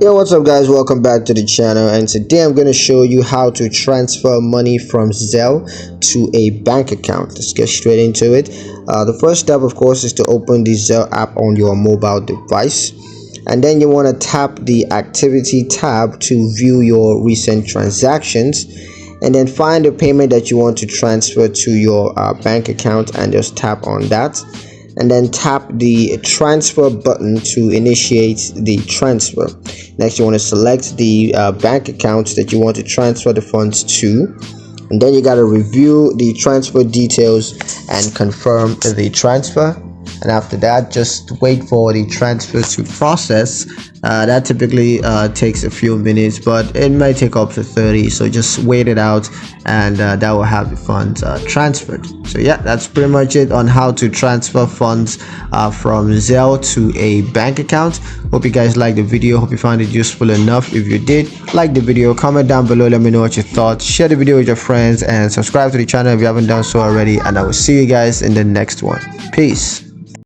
Yo, what's up guys, welcome back to the channel, and today I'm going to show you how to transfer money from Zelle to a bank account. Let's get straight into it. The first step, of course, is to open the Zelle app on your mobile device, and then you want to tap the activity tab to view your recent transactions, and then find the payment that you want to transfer to your bank account and just tap on that. And then tap the transfer button to initiate the transfer. Next, you want to select the bank account that you want to transfer the funds to, and then you got to review the transfer details and confirm the transfer. And after that, just wait for the transfer to process. That typically takes a few minutes, but it may take up to 30, so just wait it out, and that will have the funds transferred. So yeah, that's pretty much it on how to transfer funds from Zelle to a bank account. Hope you guys liked the video. Hope you found it useful enough. If you did, like the video, comment down below, let me know what you thought, share the video with your friends, and subscribe to the channel if you haven't done so already. And I will see you guys in the next one. Peace.